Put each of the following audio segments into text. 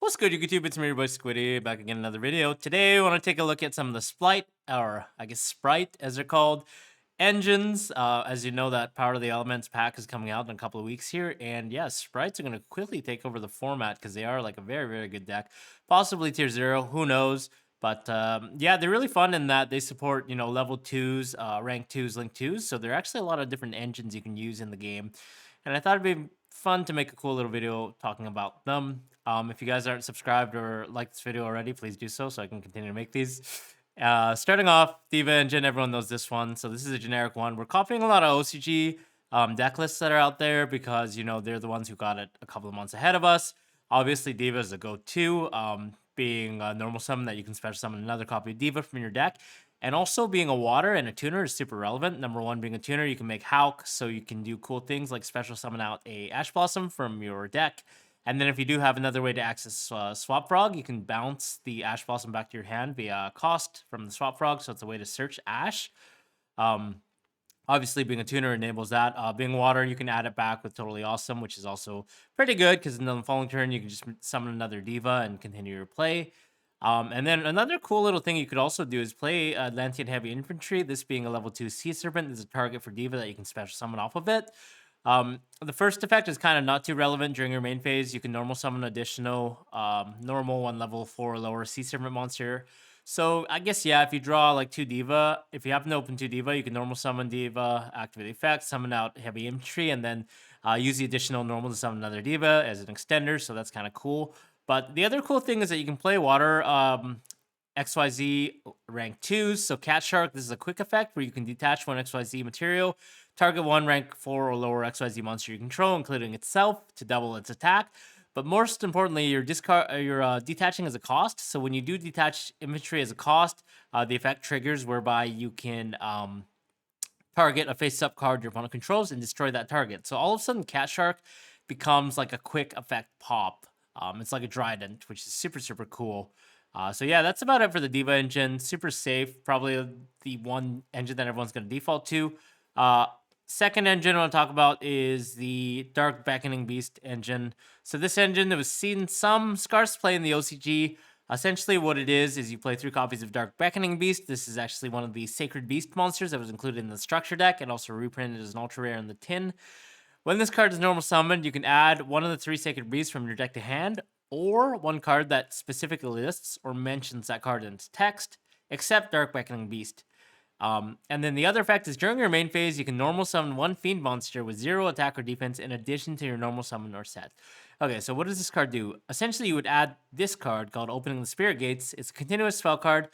What's good, YouTube? It's me, your boy Squiddy, back again in another video. Today, I want to take a look at some of the splight, or I guess Spright, as they're called, engines. As you know, that Power of the Elements pack is coming out in a couple of weeks here, and yeah, Sprites are going to quickly take over the format because they are like a very, very good deck. Possibly tier 0, who knows? But yeah, they're really fun in that they support, level 2s, rank 2s, link 2s, so there are actually a lot of different engines you can use in the game. And I thought it'd be fun to make a cool little video talking about them. If you guys aren't subscribed or liked this video already, please do so I can continue to make these. Starting off, Diva engine, everyone knows this one. So this is a generic one. We're copying a lot of OCG deck lists that are out there because, they're the ones who got it a couple of months ahead of us. Obviously, Diva is a go-to, being a normal summon that you can special summon another copy of Diva from your deck. And also being a water and a tuner is super relevant. Number one, being a tuner, you can make Hawk, so you can do cool things like special summon out a Ash Blossom from your deck. And then if you do have another way to access Swap Frog, you can bounce the Ash Blossom back to your hand via cost from the Swap Frog, so it's a way to search Ash. Obviously, being a tuner enables that. Being water, you can add it back with Totally Awesome, which is also pretty good because in the following turn, you can just summon another Diva and continue your play. And then another cool little thing you could also do is play Atlantean Heavy Infantry. This being a level 2 Sea Serpent, there's a target for Diva that you can special summon off of it. The first effect is kind of not too relevant during your main phase. You can normal summon additional normal 1 level 4 or lower Sea Serpent monster. So I guess, yeah, if you draw like 2 Diva, if you happen to open 2 Diva, you can normal summon Diva, activate the effect, summon out Heavy Infantry, and then use the additional normal to summon another Diva as an extender. So that's kind of cool. But the other cool thing is that you can play water XYZ rank 2s. So Cat Shark, this is a quick effect where you can detach one XYZ material, target one rank 4 or lower XYZ monster you control, including itself, to double its attack. But most importantly, you're detaching as a cost. So when you do detach infantry as a cost, the effect triggers whereby you can target a face-up card your opponent controls and destroy that target. So all of a sudden, Cat Shark becomes like a quick effect pop. It's like a Trident, which is super, super cool. So yeah, that's about it for the Diva engine. Super safe, probably the one engine that everyone's going to default to. Second engine I want to talk about is the Dark Beckoning Beast engine. So this engine that was seen some scarce play in the OCG. Essentially what it is you play 3 copies of Dark Beckoning Beast. This is actually one of the Sacred Beast monsters that was included in the structure deck and also reprinted as an ultra rare in the tin. When this card is normal summoned, you can add one of the 3 Sacred Beasts from your deck to hand, or one card that specifically lists or mentions that card in its text, except Dark Beckoning Beast. And then the other effect is during your main phase, you can normal summon 1 Fiend monster with 0 attack or defense in addition to your normal summon or set. Okay, so what does this card do? Essentially, you would add this card called Opening the Spirit Gates. It's a continuous spell card.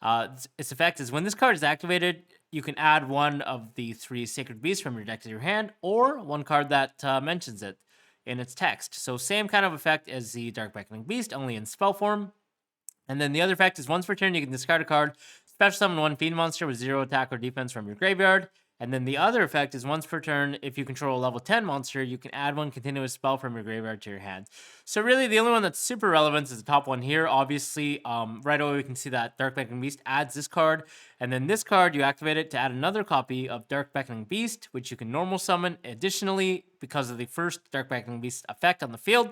Its effect is when this card is activated, you can add one of the 3 Sacred Beasts from your deck to your hand, or one card that mentions it in its text. So same kind of effect as the Dark Beckoning Beast, only in spell form. And then the other effect is once per turn, you can discard a card, special summon 1 Fiend monster with 0 attack or defense from your graveyard. And then the other effect is once per turn, if you control a level 10 monster, you can add 1 continuous spell from your graveyard to your hand. So really, the only one that's super relevant is the top one here. Obviously, right away we can see that Dark Beckoning Beast adds this card. And then this card, you activate it to add another copy of Dark Beckoning Beast, which you can normal summon additionally because of the first Dark Beckoning Beast effect on the field.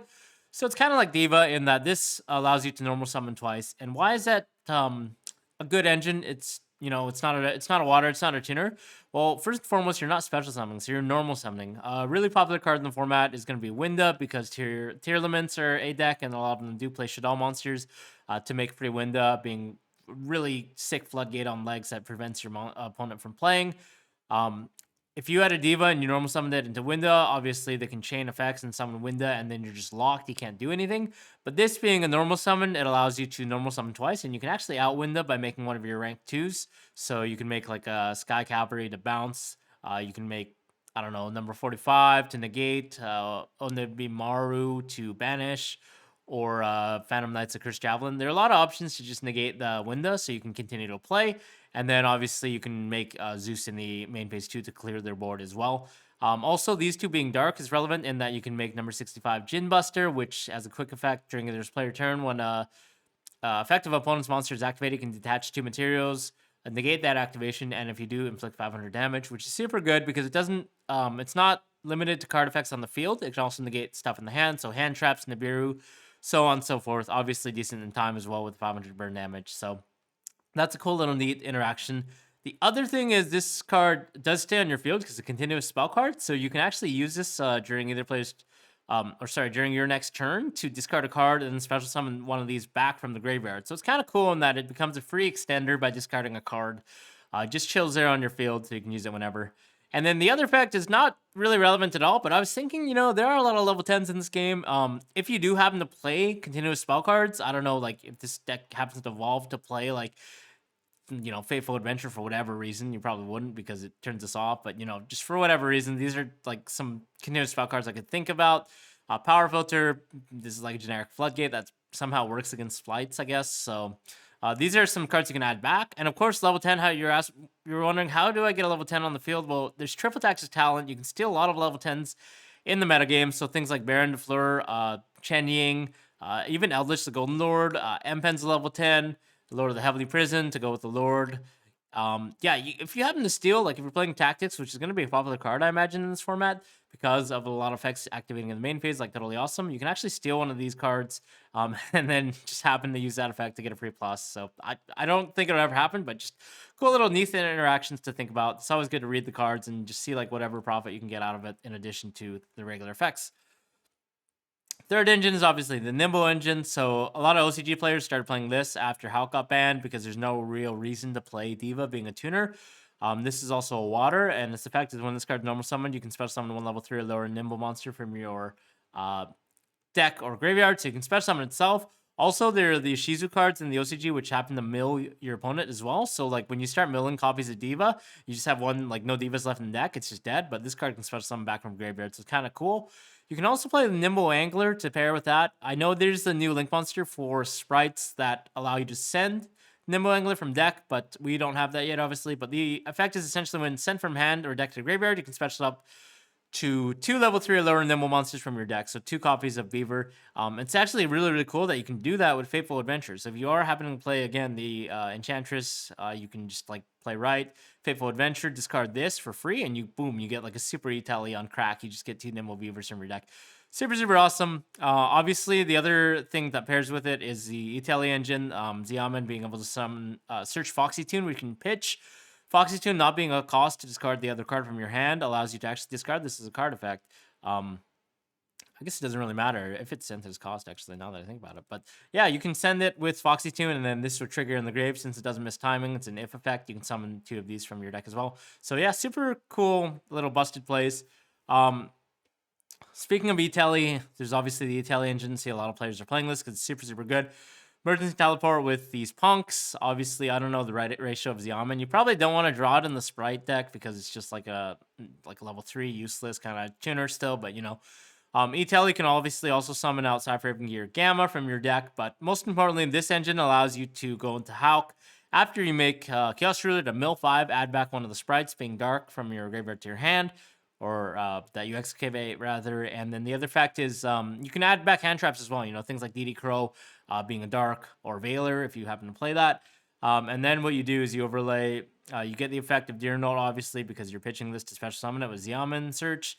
So it's kind of like Diva in that this allows you to normal summon twice. And why is that a good engine? It's it's not a water, it's not a tuner. Well, first and foremost, you're not special summoning, so you're normal summoning. A really popular card in the format is going to be Winda because tier elements are a deck, and a lot of them do play Shadow monsters to make free Winda, being really sick floodgate on legs that prevents your opponent from playing. If you had a Diva and you normal summoned it into Winda, obviously they can chain effects and summon Winda, and then you're just locked. You can't do anything. But this being a normal summon, it allows you to normal summon twice, and you can actually out Winda by making one of your rank 2s. So you can make like a Sky Cavalry to bounce. You can make, I don't know, number 45 to negate, Maru to banish, or Phantom Knights of Cursed Javelin. There are a lot of options to just negate the Winda so you can continue to play. And then obviously you can make Zeus in the main phase 2 to clear their board as well. Also, these two being dark is relevant in that you can make number 65 Djinn Buster, which has a quick effect during their player turn. When effective opponent's monster is activated, you can detach 2 materials, negate that activation, and if you do, inflict 500 damage, which is super good because it doesn't, it's not limited to card effects on the field. It can also negate stuff in the hand, so hand traps, Nibiru. so on and so forth. Obviously decent in time as well with 500 burn damage. So that's a cool little neat interaction. The other thing is this card does stay on your field because it's a continuous spell card, so you can actually use this during either player's, during your next turn to discard a card and then special summon one of these back from the graveyard. So it's kind of cool in that it becomes a free extender by discarding a card. Just chills there on your field, so you can use it whenever. And then the other effect is not really relevant at all, but I was thinking, there are a lot of level 10s in this game. If you do happen to play continuous spell cards, I don't know, like if this deck happens to evolve to play like Fateful Adventure for whatever reason, you probably wouldn't because it turns this off. But just for whatever reason, these are like some continuous spell cards I could think about. Power Filter, this is like a generic floodgate that somehow works against splights, I guess. So these are some cards you can add back. And of course, level 10, how you're wondering, how do I get a level 10 on the field? Well, there's triple taxes talent. You can steal a lot of level 10s in the metagame. So things like Baron de Fleur, Chen Ying, even Eldritch the Golden Lord, M-Pen's level 10, Lord of the Heavenly Prison to go with the Lord. If you happen to steal, like if you're playing Tactics, which is going to be a popular card, I imagine, in this format, because of a lot of effects activating in the main phase, like Totally Awesome, you can actually steal one of these cards and then just happen to use that effect to get a free plus. So I don't think it'll ever happen, but just cool little neat interactions to think about. It's always good to read the cards and just see like whatever profit you can get out of it in addition to the regular effects. Third engine is obviously the Nimble engine. So a lot of OCG players started playing this after Hulk got banned because there's no real reason to play Diva being a tuner. This is also a water, and its effect is when this card normal summoned, you can special summon one level 3 or lower Nimble monster from your deck or graveyard, so you can special summon itself. Also, there are the Shizu cards in the OCG, which happen to mill your opponent as well. So, like, when you start milling copies of Diva, you just have one, like, no Divas left in the deck. It's just dead, but this card can special summon back from graveyard, so it's kind of cool. You can also play the Nimble Angler to pair with that. I know there's a new Link monster for sprites that allow you to send Nimble Angler from deck, but we don't have that yet, obviously. But the effect is essentially when sent from hand or deck to graveyard, you can special up to 2 level 3 or lower Nimble monsters from your deck. So 2 copies of Beaver. It's actually really, really cool that you can do that with Fateful Adventure. So if you are happening to play, again, the Enchantress, you can just like play right. Fateful Adventure, discard this for free, and you get like a super E-Tally on crack. You just get 2 Nimble Beavers from your deck. Super, super awesome. Obviously, the other thing that pairs with it is the E-Tally engine. Xiamen being able to summon, search Foxy Tune, we can pitch. Foxy Tune not being a cost to discard the other card from your hand allows you to actually discard this as a card effect. I guess it doesn't really matter if it's sent as cost, actually, now that I think about it. But yeah, you can send it with Foxy Tune, and then this will trigger in the grave since it doesn't miss timing. It's an if effect. You can summon 2 of these from your deck as well. So yeah, super cool little busted plays. Speaking of E-Tally, there's obviously the E-Tally engine. See, a lot of players are playing this because it's super, super good. Emergency Teleport with these punks. Obviously, I don't know the right ratio of Xiamen. You probably don't want to draw it in the Spright deck because it's just like a level 3 useless kind of tuner still. But E-Tally can obviously also summon out Cypher Gear Gamma from your deck. But most importantly, this engine allows you to go into Hulk after you make Chaos Ruler to mill 5, add back one of the sprites being dark from your graveyard to your hand, or that you excavate rather. And then the other fact is you can add back hand traps as well. Things like DD Crow being a dark, or Veiler if you happen to play that. And then what you do is you overlay, you get the effect of Deer Note, obviously, because you're pitching this to special summon it with Xiamen search.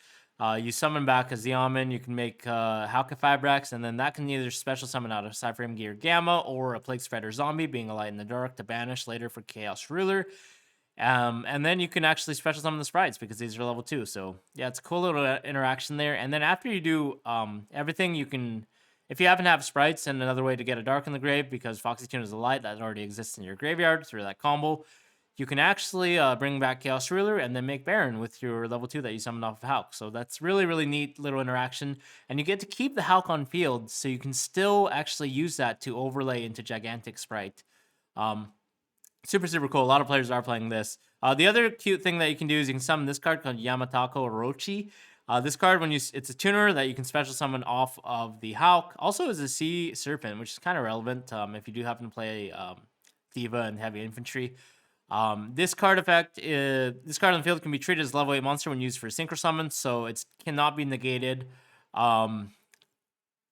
You summon back a Xiamen, you can make Hauka Fabrax, and then that can either special summon out of Cypher Gear Gamma or a Plague Spreader Zombie being a light in the dark to banish later for Chaos Ruler. And then you can actually special summon the sprites because these are level 2. So yeah, it's a cool little interaction there. And then after you do everything, you can, if you happen to have sprites, and another way to get a dark in the grave, because Foxy Tune is a light that already exists in your graveyard through that combo, you can actually bring back Chaos Ruler and then make Baron with your level 2 that you summoned off of Hulk. So that's really, really neat little interaction. And you get to keep the Hulk on field, so you can still actually use that to overlay into Gigantic Spright. Super, super cool. A lot of players are playing this. The other cute thing that you can do is you can summon this card called Yamatako Orochi. This card, it's a tuner that you can special summon off of the Hulk. Also is a Sea Serpent, which is kind of relevant if you do happen to play Diva and Heavy Infantry. This card effect, this card on the field can be treated as a level 8 monster when used for Synchro Summon, so it cannot be negated. Hauka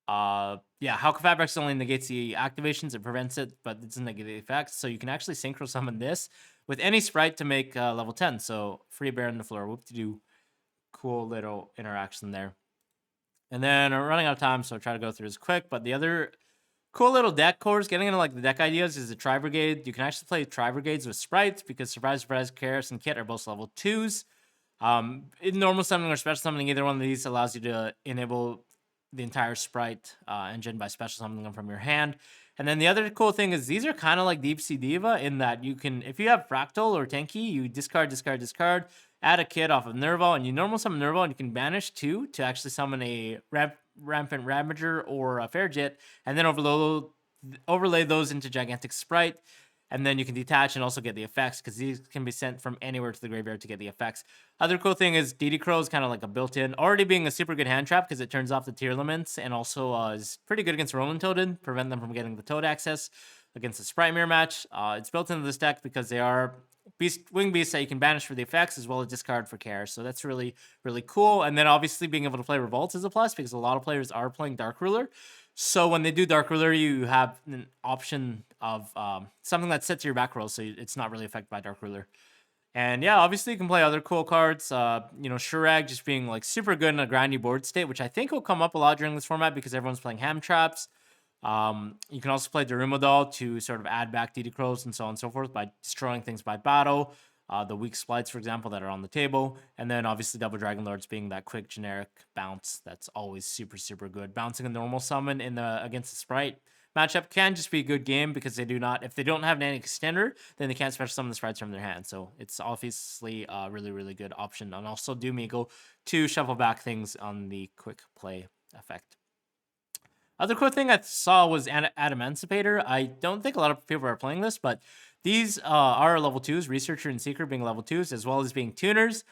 Fabrax only negates the activations, it prevents it, but it doesn't negate the effects. So you can actually synchro summon this with any sprite to make level 10. So free Baron the floor. Whoop-de-doo. Cool little interaction there. And then I'm running out of time, so I'll try to go through this quick. But the other cool little deck cores, getting into like the deck ideas, is the Tri Brigade. You can actually play Tri Brigades with Sprites because Surprise, Surprise, Karis, and Kit are both level 2s. In normal summoning or special summoning, either one of these allows you to enable the entire Spright engine by special summoning them from your hand. And then the other cool thing is these are kind of like Deep Sea Diva in that you can, if you have Fractal or Tenki, you discard, add a kit off of Nerval, and you normal summon Nerval, and you can banish 2 to actually summon a Rampant Ravager or a Fairjet, and then overlay those into Gigantic Spright. And then you can detach and also get the effects because these can be sent from anywhere to the graveyard to get the effects. Other cool thing is DD Crow is kind of like a built-in, already being a super good hand trap because it turns off the tier limits and also is pretty good against Roland Toaded, prevent them from getting the Toad access against the Sprite Mirror match. It's built into this deck because they are wing beasts that you can banish for the effects as well as discard for care. So that's really, really cool. And then obviously being able to play Revolt is a plus because a lot of players are playing Dark Ruler. So when they do Dark Ruler, you have an option of something that sits your back row, so it's not really affected by Dark Ruler. And yeah, obviously you can play other cool cards. Shurag just being like super good in a grindy board state, which I think will come up a lot during this format because everyone's playing Ham Traps. You can also play Darumodal to sort of add back DD Crows and so on and so forth by destroying things by battle. The weak splites, for example, that are on the table. And then obviously Double Dragon Lords being that quick generic bounce that's always super, super good. Bouncing a normal summon against the Sprite matchup can just be a good game because if they don't have an extender, then they can't special summon the Sprites from their hand. So it's obviously a really, really good option. And also Doom Eagle to shuffle back things on the quick play effect. Other cool thing I saw was Emancipator. I don't think a lot of people are playing this, but these are level 2s, Researcher and Seeker being level 2s, as well as being tuners.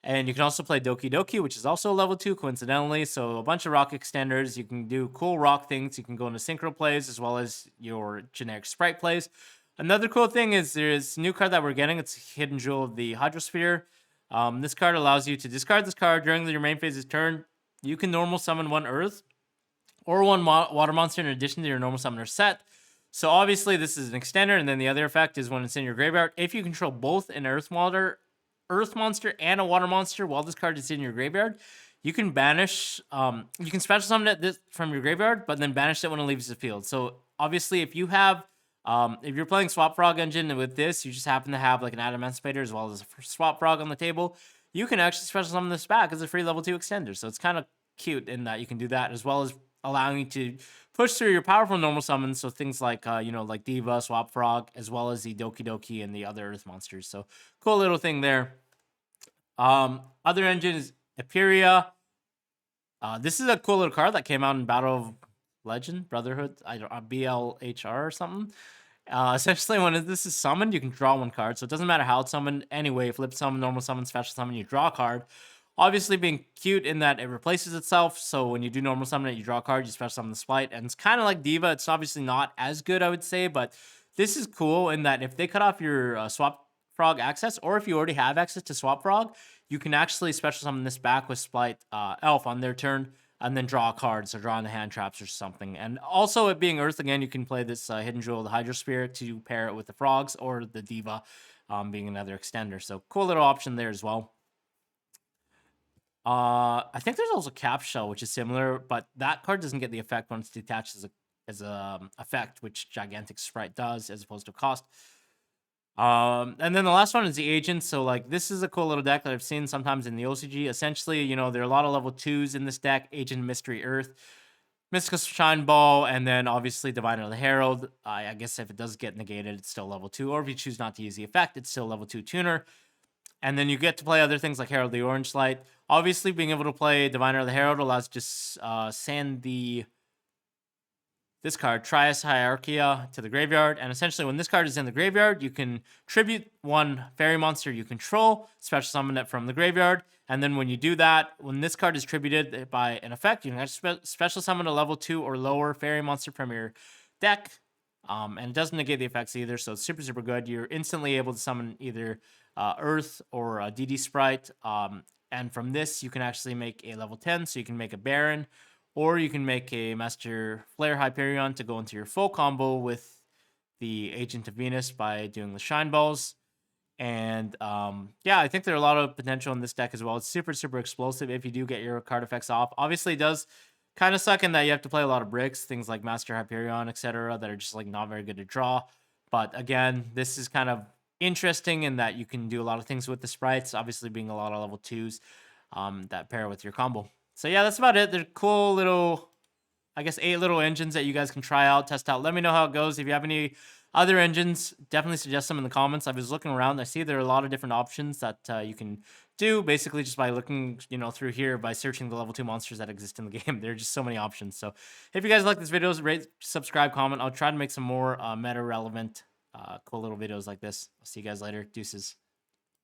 And you can also play Doki Doki, which is also level 2, coincidentally. So a bunch of rock extenders. You can do cool rock things. You can go into synchro plays as well as your generic Sprite plays. Another cool thing is there's a new card that we're getting. It's Hidden Jewel of the Hydrosphere. This card allows you to discard this card during your main phase's turn. You can normal summon 1 Earth or 1 water monster in addition to your normal summoner set. So obviously this is an extender, and then the other effect is when it's in your graveyard. If you control both an Earth monster and a water monster while this card is in your graveyard, you can banish, you can special summon it from your graveyard, but then banish it when it leaves the field. So obviously if you have, if you're playing Swap Frog Engine with this, you just happen to have like an Emancipator as well as a Swap Frog on the table, you can actually special summon this back as a free level 2 extender. So it's kind of cute in that you can do that as well as allowing you to push through your powerful normal summons, so things like like Diva, Swap Frog, as well as the Doki Doki and the other Earth monsters. So cool little thing there. Other engine is Apperia. This is a cool little card that came out in Battle of Legend, Brotherhood, BLHR or something. Essentially, when this is summoned, you can draw 1 card. So it doesn't matter how it's summoned. Anyway, flip summon, normal summon, special summon, you draw a card. Obviously being cute in that it replaces itself. So when you do normal summon it, you draw a card, you special summon the Splight. And it's kind of like Diva. It's obviously not as good, I would say. But this is cool in that if they cut off your Swap Frog access, or if you already have access to Swap Frog, you can actually special summon this back with Splight Elf on their turn and then draw a card. So draw in the hand traps or something. And also it being Earth again, you can play this Hidden Jewel, the Hydrosphere, to pair it with the Frogs or the Diva being another extender. So cool little option there as well. I think there's also Cap Shell, which is similar, but that card doesn't get the effect when it's detached as a effect, which Gigantic Spright does, as opposed to cost. And then the last one is the Agent. So like this is a cool little deck that I've seen sometimes in the OCG. Essentially, there are a lot of level 2s in this deck: Agent, Mystery Earth, Mystical Shine Ball, and then obviously Diviner the Herald. I guess if it does get negated, it's still level 2, or if you choose not to use the effect, it's still level 2 tuner. And then you get to play other things like Herald the Orange Light. Obviously, being able to play Diviner the Herald allows you to send this card, Trias Hierarchia, to the graveyard. And essentially, when this card is in the graveyard, you can tribute 1 fairy monster you control, special summon it from the graveyard. And then when you do that, when this card is tributed by an effect, you can actually special summon a level 2 or lower fairy monster from your deck. And it doesn't negate the effects either, so it's super, super good. You're instantly able to summon either Earth or a DD Spright. And from this, you can actually make a level 10, so you can make a Baron, or you can make a Master Flare Hyperion to go into your full combo with the Agent of Venus by doing the Shine Balls. And yeah, I think there are a lot of potential in this deck as well. It's super, super explosive if you do get your card effects off. Obviously, it does kind of suck in that you have to play a lot of bricks, things like Master Hyperion, etc., that are just like not very good to draw. But again, this is kind of interesting in that you can do a lot of things with the sprites, obviously being a lot of level 2s that pair with your combo. So yeah, that's about it. They're cool little, I guess, 8 little engines that you guys can try out, test out. Let me know how it goes. If you have any other engines, definitely suggest them in the comments. I was looking around. I see there are a lot of different options that you can do basically just by looking, through here by searching the level 2 monsters that exist in the game. There are just so many options. So if you guys like this video, rate, subscribe, comment. I'll try to make some more meta relevant, cool little videos like this. I'll see you guys later. Deuces.